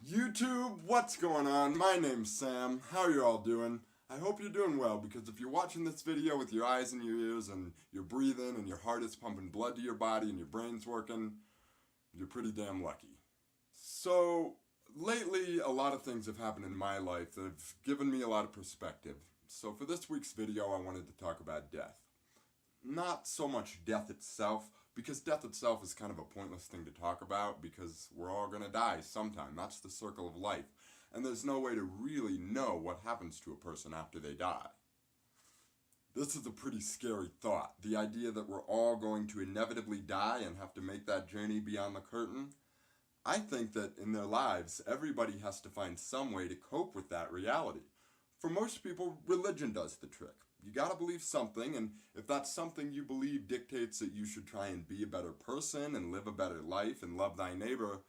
YouTube, what's going on? My name's Sam. How are you all doing? I hope you're doing well, because if you're watching this video with your eyes and your ears and you're breathing and your heart is pumping blood to your body and your brain's working, you're pretty damn lucky. So, lately a lot of things have happened in my life that have given me a lot of perspective. So for this week's video I wanted to talk about death. Not so much death itself, because death itself is kind of a pointless thing to talk about, because we're all gonna die sometime. That's the circle of life. And there's no way to really know what happens to a person after they die. This is a pretty scary thought. The idea that we're all going to inevitably die and have to make that journey beyond the curtain. I think that in their lives, everybody has to find some way to cope with that reality. For most people, religion does the trick. You gotta believe something, and if that something you believe dictates that you should try and be a better person and live a better life and love thy neighbor,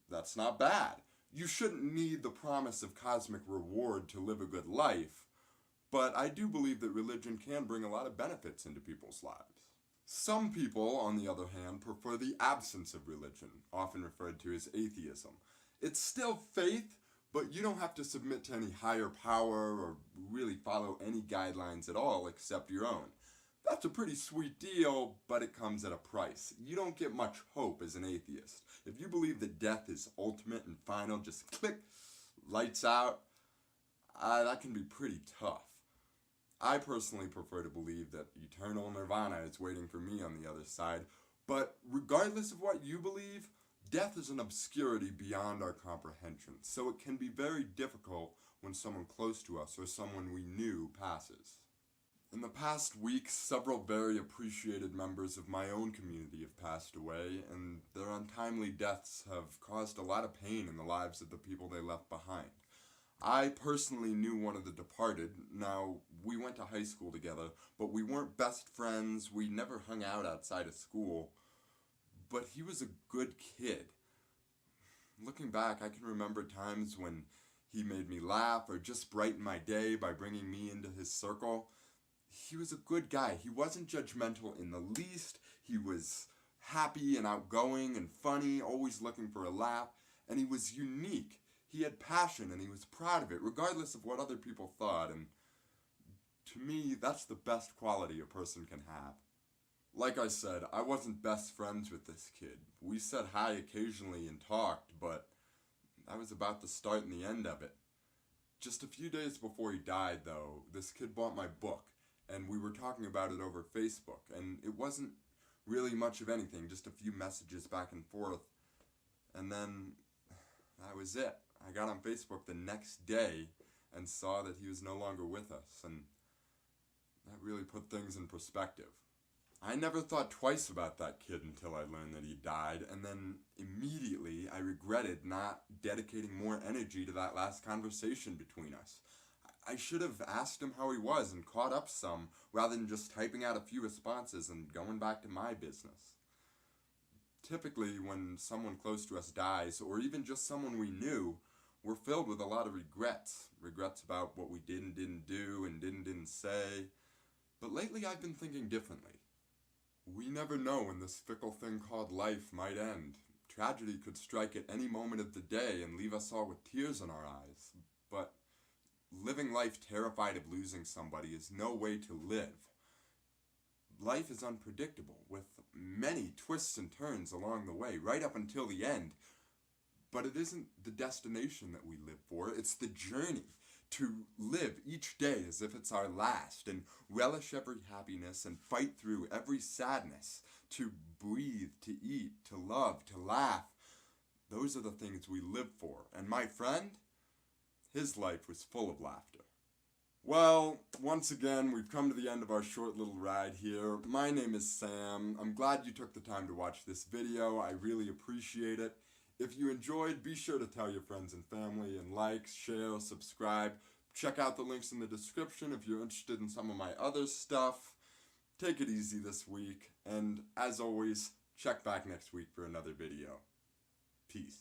that's not bad. You shouldn't need the promise of cosmic reward to live a good life, but I do believe that religion can bring a lot of benefits into people's lives. Some people, on the other hand, prefer the absence of religion, often referred to as atheism. It's still faith, but you don't have to submit to any higher power or really follow any guidelines at all except your own. That's a pretty sweet deal, but it comes at a price. You don't get much hope as an atheist. If you believe that death is ultimate and final, just click, lights out, that can be pretty tough. I personally prefer to believe that eternal nirvana is waiting for me on the other side, but regardless of what you believe, death is an obscurity beyond our comprehension, so it can be very difficult when someone close to us or someone we knew passes. In the past week, several very appreciated members of my own community have passed away, and their untimely deaths have caused a lot of pain in the lives of the people they left behind. I personally knew one of the departed. Now, we went to high school together, but we weren't best friends, we never hung out outside of school. But he was a good kid. Looking back, I can remember times when he made me laugh or just brighten my day by bringing me into his circle. He was a good guy. He wasn't judgmental in the least. He was happy and outgoing and funny, always looking for a laugh, and he was unique. He had passion and he was proud of it, regardless of what other people thought, and to me, that's the best quality a person can have. Like I said, I wasn't best friends with this kid. We said hi occasionally and talked, but that was about the start and the end of it. Just a few days before he died, though, this kid bought my book, and we were talking about it over Facebook, and it wasn't really much of anything, just a few messages back and forth, and then that was it. I got on Facebook the next day and saw that he was no longer with us, and that really put things in perspective. I never thought twice about that kid until I learned that he died, and then immediately I regretted not dedicating more energy to that last conversation between us. I should have asked him how he was and caught up some, rather than just typing out a few responses and going back to my business. Typically, when someone close to us dies, or even just someone we knew, we're filled with a lot of regrets. Regrets about what we did and didn't do and didn't say. But lately I've been thinking differently. We never know when this fickle thing called life might end. Tragedy could strike at any moment of the day and leave us all with tears in our eyes. But living life terrified of losing somebody is no way to live. Life is unpredictable, with many twists and turns along the way, right up until the end. But it isn't the destination that we live for, it's the journey. To live each day as if it's our last, and relish every happiness and fight through every sadness. To breathe, to eat, to love, to laugh. Those are the things we live for. And my friend, his life was full of laughter. Well, once again, we've come to the end of our short little ride here. My name is Sam. I'm glad you took the time to watch this video. I really appreciate it. If you enjoyed, be sure to tell your friends and family, and like, share, subscribe. Check out the links in the description if you're interested in some of my other stuff. Take it easy this week, and as always, check back next week for another video. Peace.